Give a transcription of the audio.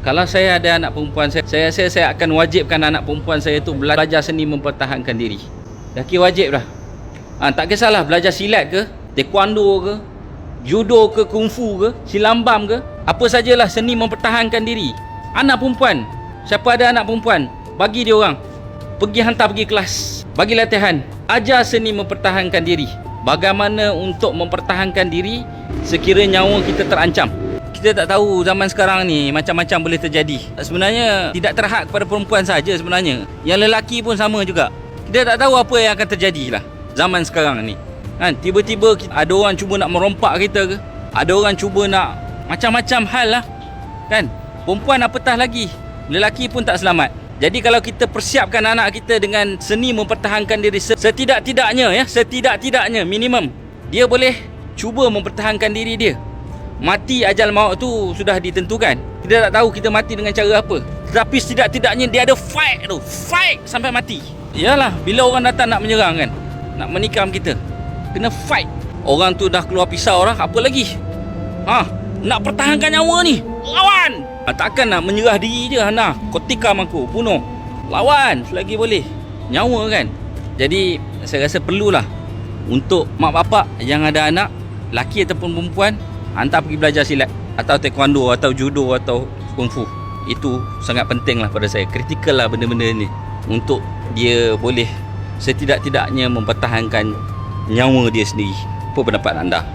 Kalau saya ada anak perempuan, saya rasa saya akan wajibkan anak perempuan saya tu belajar seni mempertahankan diri. Lelaki wajib dah. Tak kisahlah belajar silat ke, taekwondo ke, judo ke, kungfu ke, silambam ke, apa sajalah seni mempertahankan diri. Anak perempuan, siapa ada anak perempuan, bagi dia orang pergi hantar pergi kelas, bagi latihan, ajar seni mempertahankan diri. Bagaimana untuk mempertahankan diri sekiranya nyawa kita terancam. Kita tak tahu zaman sekarang ni macam-macam boleh terjadi. Sebenarnya tidak terhad kepada perempuan saja sebenarnya. Yang lelaki pun sama juga. Kita tak tahu apa yang akan terjadi lah zaman sekarang ni. Tiba-tiba ada orang cuba nak merompak kita ke, ada orang cuba nak macam-macam hal lah. Perempuan apatah lagi, lelaki pun tak selamat. Jadi kalau kita persiapkan anak kita dengan seni mempertahankan diri, setidak-tidaknya minimum dia boleh cuba mempertahankan diri dia. Mati ajal maut tu sudah ditentukan. Kita tak tahu kita mati dengan cara apa, tetapi setidak-tidaknya dia ada fight sampai mati. Yalah, bila orang datang nak menyerang kan, nak menikam kita, kena fight. Orang tu dah keluar pisau dah, apa lagi? Nak pertahankan nyawa ni, lawan. Takkan nak menyerah diri je. Kau tikam aku, bunuh, lawan selagi boleh, nyawa kan. Jadi saya rasa perlulah untuk mak bapak yang ada anak, laki ataupun perempuan, hantar pergi belajar silat atau taekwondo atau judo atau kungfu. Itu sangat penting lah pada saya. Kritikal lah benda-benda ni untuk dia boleh setidak-tidaknya mempertahankan nyawa dia sendiri. Apa pendapat anda?